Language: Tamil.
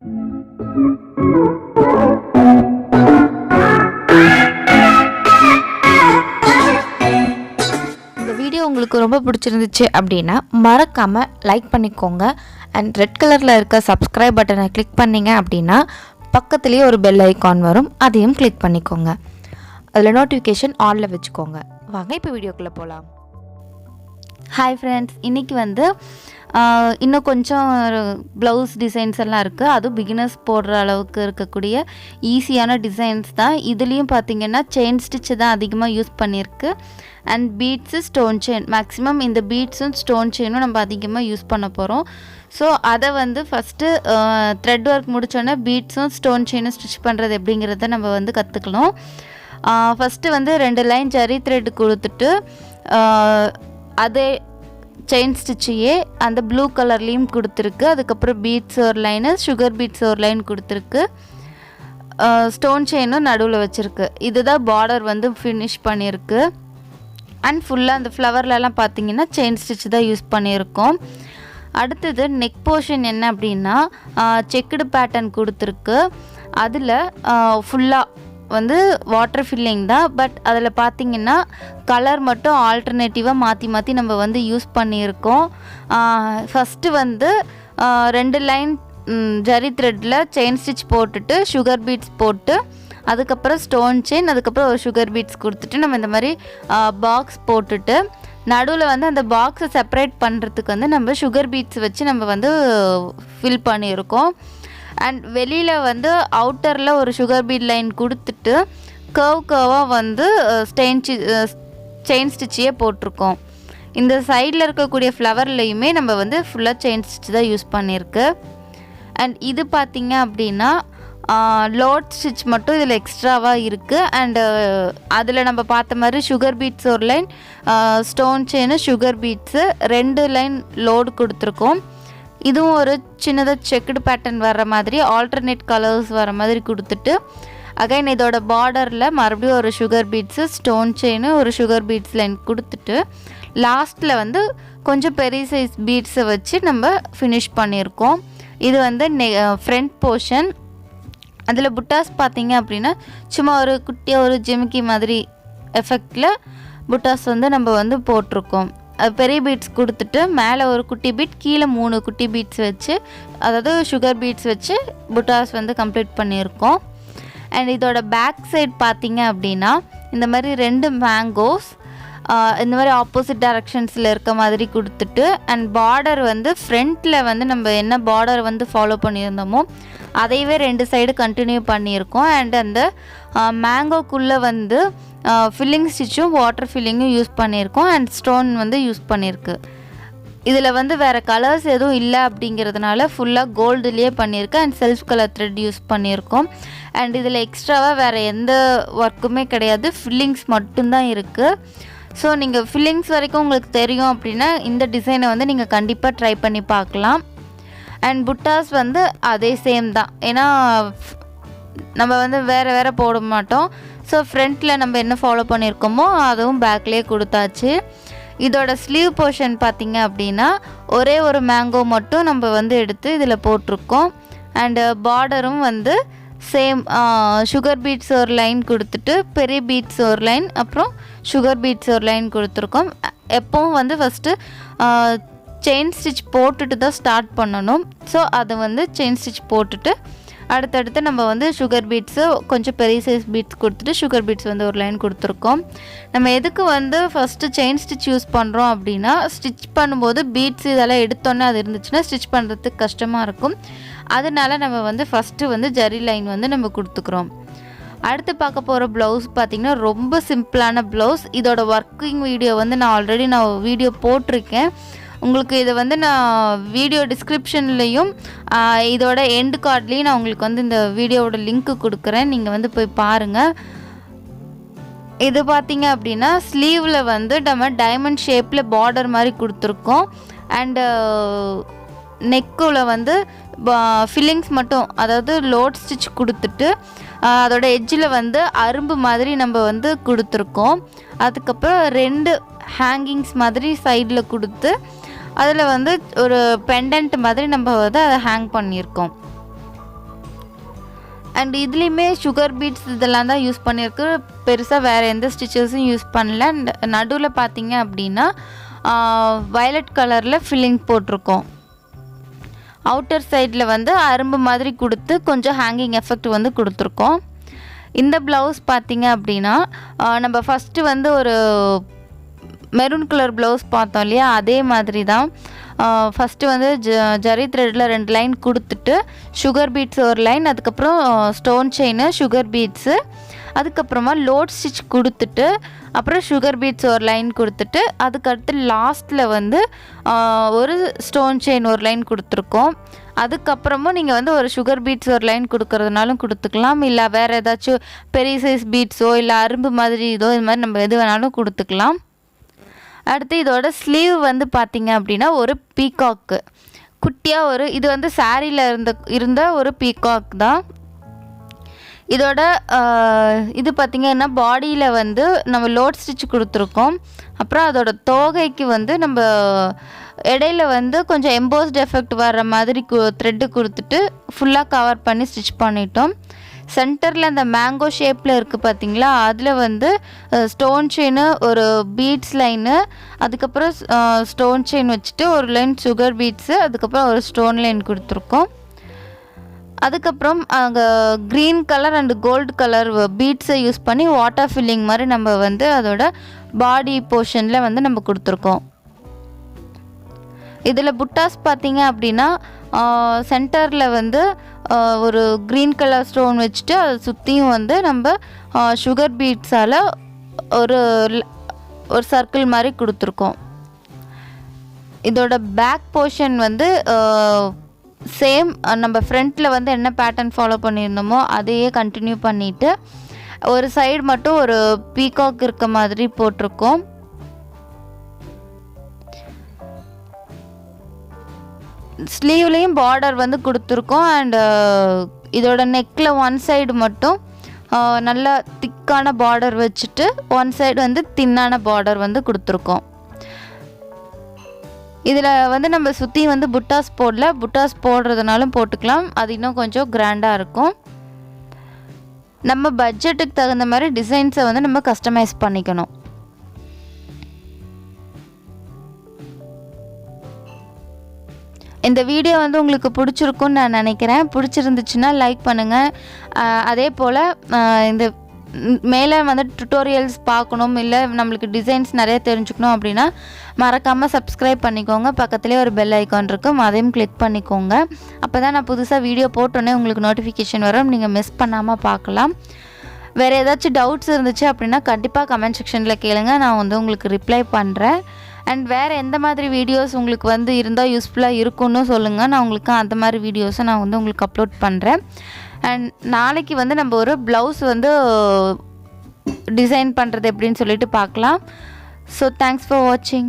இந்த வீடியோ உங்களுக்கு ரொம்ப பிடிச்சிருந்துச்சு அப்படின்னா மறக்காமல் லைக் பண்ணிக்கோங்க. அண்ட் ரெட் கலரில் இருக்க சப்ஸ்கிரைப் பட்டனை கிளிக் பண்ணிங்க அப்படின்னா பக்கத்துலேயே ஒரு பெல் ஐக்கான் வரும், அதையும் கிளிக் பண்ணிக்கோங்க. அதில் நோட்டிஃபிகேஷன் ஆனில் வச்சுக்கோங்க. வாங்க இப்போ வீடியோக்குள்ளே போகலாம். ஹாய் ஃப்ரெண்ட்ஸ், இன்றைக்கி இன்னும் கொஞ்சம் ப்ளவுஸ் டிசைன்ஸ் எல்லாம் இருக்குது. அதுவும் பிகினர்ஸ் போடுற அளவுக்கு இருக்கக்கூடிய ஈஸியான டிசைன்ஸ் தான். இதுலேயும் பார்த்திங்கன்னா செயின் ஸ்டிச்சு தான் அதிகமாக யூஸ் பண்ணியிருக்கு. And beads, stone chain, maximum இந்த பீட்ஸும் ஸ்டோன் செயினும் நம்ம அதிகமாக யூஸ் பண்ண போகிறோம். ஸோ அதை ஃபஸ்ட்டு த்ரெட் ஒர்க் முடித்தோன்னே பீட்ஸும் ஸ்டோன் செயினும் ஸ்டிச் பண்ணுறது எப்படிங்கிறத நம்ம கற்றுக்கலாம். ஃபஸ்ட்டு 2 லைன் ஜரி த்ரெட் கொடுத்துட்டு அதே செயின் ஸ்டிச்சையே அந்த ப்ளூ கலர்லேயும் கொடுத்துருக்கு. அதுக்கப்புறம் பீட்ஸ் ஒரு லைனு, சுகர் பீட்ஸ் ஒரு லைன் கொடுத்துருக்கு, ஸ்டோன் செயினும் நடுவில் வச்சுருக்கு. இதுதான் பார்டர் ஃபினிஷ் பண்ணியிருக்கு. அண்ட் ஃபுல்லாக அந்த ஃப்ளவர்லலாம் பார்த்திங்கன்னா செயின் ஸ்டிச் தான் யூஸ் பண்ணியிருக்கோம். அடுத்தது நெக் போர்ஷன் என்ன அப்படின்னா செக்குடு பேட்டர்ன் கொடுத்துருக்கு. அதில் ஃபுல்லாக வாட்டர் ஃபில்லிங் தான். பட் அதில் பார்த்திங்கன்னா கலர் மட்டும் ஆல்டர்னேட்டிவாக மாற்றி நம்ம யூஸ் பண்ணியிருக்கோம். ஃபஸ்ட்டு 2 லைன் ஜரி த்ரெட்டில் செயின் ஸ்டிச் போட்டுட்டு சுகர் பீட்ஸ் போட்டு அதுக்கப்புறம் ஸ்டோன் செயின், அதுக்கப்புறம் ஒரு சுகர் பீட்ஸ் கொடுத்துட்டு நம்ம இந்த மாதிரி பாக்ஸ் போட்டுட்டு நடுவில் அந்த பாக்ஸை செப்பரேட் பண்ணுறதுக்கு நம்ம சுகர் பீட்ஸ் வச்சு நம்ம ஃபில் பண்ணியிருக்கோம். அண்ட் வெளியில் அவுட்டரில் ஒரு சுகர் பீட் லைன் கொடுத்துட்டு கர்வாக செயின் ஸ்டிச்சையே போட்டிருக்கோம். இந்த சைடில் இருக்கக்கூடிய ஃப்ளவர்லையுமே நம்ம ஃபுல்லாக செயின் ஸ்டிச் தான் யூஸ் பண்ணியிருக்கு. அண்ட் இது பார்த்திங்க அப்படின்னா லோட் ஸ்டிச் மட்டும் இதில் எக்ஸ்ட்ராவாக இருக்குது. அண்டு அதில் நம்ம பார்த்த மாதிரி சுகர் பீட்ஸ் ஒரு line, stone chain, sugar beads 2 line load கொடுத்துருக்கோம். இதுவும் ஒரு சின்னதாக செக்குடு பேட்டர்ன் வர்ற மாதிரி ஆல்டர்னேட் கலர்ஸ் வர மாதிரி கொடுத்துட்டு அகைன் இதோட பார்டரில் மறுபடியும் ஒரு சுகர் பீட்ஸு, ஸ்டோன் செயின், ஒரு சுகர் பீட்ஸ் லைன் கொடுத்துட்டு லாஸ்ட்டில் கொஞ்சம் பெரிய சைஸ் பீட்ஸை வச்சு நம்ம ஃபினிஷ் பண்ணியிருக்கோம். இது ஃப்ரண்ட் போர்ஷன். அதில் புட்டாஸ் பார்த்திங்க அப்படின்னா சும்மா ஒரு குட்டியாக ஒரு ஜிமிக்கி மாதிரி எஃபெக்டில் புட்டாஸ் நம்ம போட்டிருக்கோம். பெரிய பீட்ஸ் கொடுத்துட்டு மேலே ஒரு குட்டி பீட், கீழே 3 குட்டி பீட்ஸ் வச்சு, அதாவது சுகர் பீட்ஸ் வச்சு புட்டாஸ் கம்ப்ளீட் பண்ணியிருக்கோம். அண்ட் இதோட பேக் சைட் பார்த்திங்க அப்படின்னா இந்த மாதிரி 2 மேங்கோஸ் இந்த மாதிரி ஆப்போசிட் டைரக்ஷன்ஸில் இருக்க மாதிரி கொடுத்துட்டு அண்ட் பார்டர் ஃப்ரண்ட்டில் நம்ம என்ன பார்டர் ஃபாலோ பண்ணியிருந்தோமோ அதையவே 2 சைடு கண்டினியூ பண்ணியிருக்கோம். அண்ட் அந்த மேங்கோக்குள்ளே ஃபில்லிங் ஸ்டிச்சும் வாட்டர் ஃபில்லிங்கும் யூஸ் பண்ணியிருக்கோம். அண்ட் ஸ்டோன் யூஸ் பண்ணியிருக்கு. இதில் வேறு கலர்ஸ் எதுவும் இல்லை அப்படிங்கிறதுனால ஃபுல்லாக கோல்டுலேயே பண்ணியிருக்கேன். And self colour thread use பண்ணியிருக்கோம். அண்ட் இதில் எக்ஸ்ட்ராவாக வேறு எந்த ஒர்க்குமே கிடையாது, ஃபில்லிங்ஸ் மட்டும்தான் இருக்குது. ஸோ நீங்கள் ஃபில்லிங்ஸ் வரைக்கும் உங்களுக்கு தெரியும் அப்படின்னா இந்த டிசைனை நீங்கள் கண்டிப்பாக ட்ரை பண்ணி பார்க்கலாம். அண்ட் புட்டாஸ் அதே சேம் தான், ஏன்னா நம்ம வேறு போட மாட்டோம். ஸோ ஃப்ரண்ட்டில் நம்ம என்ன ஃபாலோ பண்ணியிருக்கோமோ அதுவும் பேக்லேயே கொடுத்தாச்சு. இதோட ஸ்லீவ் போர்ஷன் பார்த்திங்க அப்படின்னா ஒரே ஒரு மேங்கோ மட்டும் நம்ம எடுத்து இதில் போட்டிருக்கோம். அண்டு பார்டரும் சேம் சுகர் பீட்ஸ் ஒரு லைன் கொடுத்துட்டு பெரிய பீட்ஸ் ஒரு லைன், அப்புறம் சுகர் பீட்ஸ் ஒரு லைன் கொடுத்துருக்கோம். எப்போவும் ஃபஸ்ட்டு செயின் ஸ்டிச் போட்டுட்டு தான் ஸ்டார்ட் பண்ணணும். ஸோ அது செயின் ஸ்டிச் போட்டுட்டு அடுத்தடுத்து நம்ம சுகர் பீட்ஸு கொஞ்சம் பெரிய சைஸ் பீட்ஸ் கொடுத்துட்டு சுகர் பீட்ஸ் ஒரு லைன் கொடுத்துருக்கோம். நம்ம எதுக்கு ஃபஸ்ட்டு செயின் ஸ்டிச் யூஸ் பண்ணுறோம் அப்படின்னா ஸ்டிச் பண்ணும்போது பீட்ஸ் இதெல்லாம் எடுத்தோன்னே அது இருந்துச்சுன்னா ஸ்டிச் பண்ணுறதுக்கு கஷ்டமாக இருக்கும். அதனால நம்ம ஃபஸ்ட்டு ஜரி லைன் நம்ம கொடுத்துக்குறோம். அடுத்து பார்க்க போகிற ப்ளவுஸ் பார்த்திங்கன்னா ரொம்ப சிம்பிளான ப்ளவுஸ். இதோட ஒர்க்கிங் வீடியோ நான் ஆல்ரெடி வீடியோ போட்டிருக்கேன். உங்களுக்கு இதை நான் வீடியோ டிஸ்கிரிப்ஷன்லேயும் இதோட எண்டு கார்ட்லேயும் நான் உங்களுக்கு இந்த வீடியோவோட லிங்க்கு கொடுக்குறேன், நீங்கள் போய் பாருங்கள். இது பார்த்திங்க அப்படின்னா ஸ்லீவில் நம்ம டைமண்ட் ஷேப்பில் பார்டர் மாதிரி கொடுத்துருக்கோம். அண்டு நெக்கில் ஃபில்லிங்ஸ் மட்டும், அதாவது லோட் ஸ்டிச் கொடுத்துட்டு அதோட எட்ஜில் அரும்பு மாதிரி நம்ம கொடுத்துருக்கோம். அதுக்கப்புறம் 2 ஹேங்கிங்ஸ் மாதிரி சைடில் கொடுத்து அதில் ஒரு பெண்டன்ட் மாதிரி நம்ம அதை ஹேங் பண்ணியிருக்கோம். அண்ட் இதுலேயுமே சுகர் பீட்ஸ் இதெல்லாம் தான் யூஸ் பண்ணியிருக்கு. பெருசாக வேறு எந்த ஸ்டிச்சஸும் யூஸ் பண்ணல. நடுவில் பார்த்தீங்க அப்படின்னா வயலட் கலரில் ஃபில்லிங் போட்டிருக்கோம். அவுட்டர் சைடில் வந்து அரும்பு மாதிரி கொடுத்து கொஞ்சம் ஹேங்கிங் எஃபெக்ட் வந்து கொடுத்துருக்கோம். இந்த ப்ளவுஸ் பார்த்தீங்க அப்படின்னா நம்ம ஃபஸ்ட்டு வந்து ஒரு மெரூன் கலர் ப்ளவுஸ் பார்த்தோம் இல்லையா, அதே மாதிரி தான். ஃபஸ்ட்டு வந்து ஜரி த்ரெட்டில் 2 லைன் கொடுத்துட்டு சுகர் பீட்ஸ் ஒரு லைன், அதுக்கப்புறம் ஸ்டோன் செயின் சுகர் பீட்ஸு, அதுக்கப்புறமா லோட் ஸ்டிச் கொடுத்துட்டு அப்புறம் சுகர் பீட்ஸ் ஒரு லைன் கொடுத்துட்டு அதுக்கடுத்து லாஸ்ட்டில் வந்து ஒரு ஸ்டோன் செயின் ஒரு லைன் கொடுத்துருக்கோம். அதுக்கப்புறமும் நீங்கள் வந்து ஒரு சுகர் பீட்ஸ் ஒரு லைன் கொடுக்கறதுனாலும் கொடுத்துக்கலாம், இல்லை வேறு ஏதாச்சும் பெரிய சைஸ் பீட்ஸோ இல்லை அரும்பு மாதிரி இதோ இது மாதிரி நம்ம எது வேணாலும் கொடுத்துக்கலாம். அடுத்து இதோட ஸ்லீவ் வந்து பார்த்திங்க அப்படின்னா ஒரு பீகாக்கு குட்டியாக இது வந்து சாரியில் இருந்த ஒரு பீகாக் தான். இதோட இது பார்த்திங்கன்னா பாடியில் வந்து நம்ம லோட் ஸ்டிச் கொடுத்துருக்கோம். அப்புறம் அதோட தோகைக்கு வந்து நம்ம இடையில வந்து கொஞ்சம் எம்போஸ்ட் எஃபெக்ட் வர்ற மாதிரி த்ரெட்டு கொடுத்துட்டு ஃபுல்லாக கவர் பண்ணி ஸ்டிச் பண்ணிட்டோம். சென்டரில் அந்த மேங்கோ ஷேப்பில் இருக்குது பார்த்திங்களா, அதில் வந்து ஸ்டோன் செயின் ஒரு பீட்ஸ் லைனு, அதுக்கப்புறம் ஸ்டோன் செயின் வச்சுட்டு ஒரு லைன் சுகர் பீட்ஸு, அதுக்கப்புறம் ஒரு ஸ்டோன் லைன் கொடுத்துருக்கோம். அதுக்கப்புறம் அங்கே green colour and gold colour பீட்ஸை யூஸ் பண்ணி வாட்டர் ஃபில்லிங் மாதிரி நம்ம வந்து அதோட பாடி போர்ஷனில் வந்து நம்ம கொடுத்துருக்கோம். இதில் புட்டாஸ் பார்த்திங்க அப்படின்னா சென்டரில் வந்து ஒரு க்ரீன் கலர் ஸ்டோன் வச்சுட்டு அதை சுற்றியும் வந்து நம்ம சுகர் பீட்ஸால் ஒரு சர்க்கிள் மாதிரி கொடுத்துருக்கோம். இதோட பேக் போர்ஷன் வந்து சேம் நம்ம ஃப்ரண்ட்டில் வந்து என்ன பேட்டர்ன் ஃபாலோ பண்ணியிருந்தோமோ அதையே கண்டினியூ பண்ணிவிட்டு ஒரு சைடு மட்டும் ஒரு பீகாக் இருக்க மாதிரி போட்டிருக்கோம். ஸ்லீவ்லேயும் பார்டர் வந்து கொடுத்துருக்கோம். அண்ட் இதோட நெக்கில் ஒன் சைடு மட்டும் நல்லா திக்கான பார்டர் வச்சுட்டு ஒன் சைடு வந்து தின்னான பார்டர் வந்து கொடுத்துருக்கோம். இதில் வந்து நம்ம சுற்றி வந்து புட்டாஸ் போடல, புட்டாஸ் போடுறதுனாலும் போட்டுக்கலாம், அது இன்னும் கொஞ்சம் கிராண்டாக இருக்கும். நம்ம பட்ஜெட்டுக்கு தகுந்த மாதிரி டிசைன்ஸை வந்து நம்ம கஸ்டமைஸ் பண்ணிக்கணும். இந்த வீடியோ வந்து உங்களுக்கு பிடிச்சிருக்குன்னு நான் நினைக்கிறேன். பிடிச்சிருந்துச்சுன்னா லைக் பண்ணுங்கள். அதே போல் இந்த மேலே வந்து டுட்டோரியல்ஸ் பார்க்கணும், இல்லை நம்மளுக்கு டிசைன்ஸ் நிறைய தெரிஞ்சுக்கணும் அப்படின்னா மறக்காமல் சப்ஸ்கிரைப் பண்ணிக்கோங்க. பக்கத்துலேயே ஒரு பெல் ஐக்கான் இருக்கும், அதையும் கிளிக் பண்ணிக்கோங்க. அப்போ தான் நான் புதுசாக வீடியோ போட்டோன்னே உங்களுக்கு நோட்டிஃபிகேஷன் வரும், நீங்கள் மிஸ் பண்ணாமல் பார்க்கலாம். வேறு ஏதாச்சும் டவுட்ஸ் இருந்துச்சு அப்படின்னா கண்டிப்பாக கமெண்ட் செக்ஷனில் கேளுங்க, நான் வந்து உங்களுக்கு ரிப்ளை பண்ணுறேன். அண்ட் வேறு எந்த மாதிரி வீடியோஸ் உங்களுக்கு வந்து இருந்தால் யூஸ்ஃபுல்லாக இருக்குன்னு சொல்லுங்கள், நான் உங்களுக்கு அந்த மாதிரி வீடியோஸை நான் வந்து உங்களுக்கு அப்லோட் பண்ணுறேன். அண்ட் நாளைக்கு வந்து நம்ம ஒரு ப்ளவுஸ் வந்து டிசைன் பண்ணுறது எப்படின்னு சொல்லிட்டு பார்க்கலாம். ஸோ தேங்க்ஸ் ஃபார் வாட்சிங்.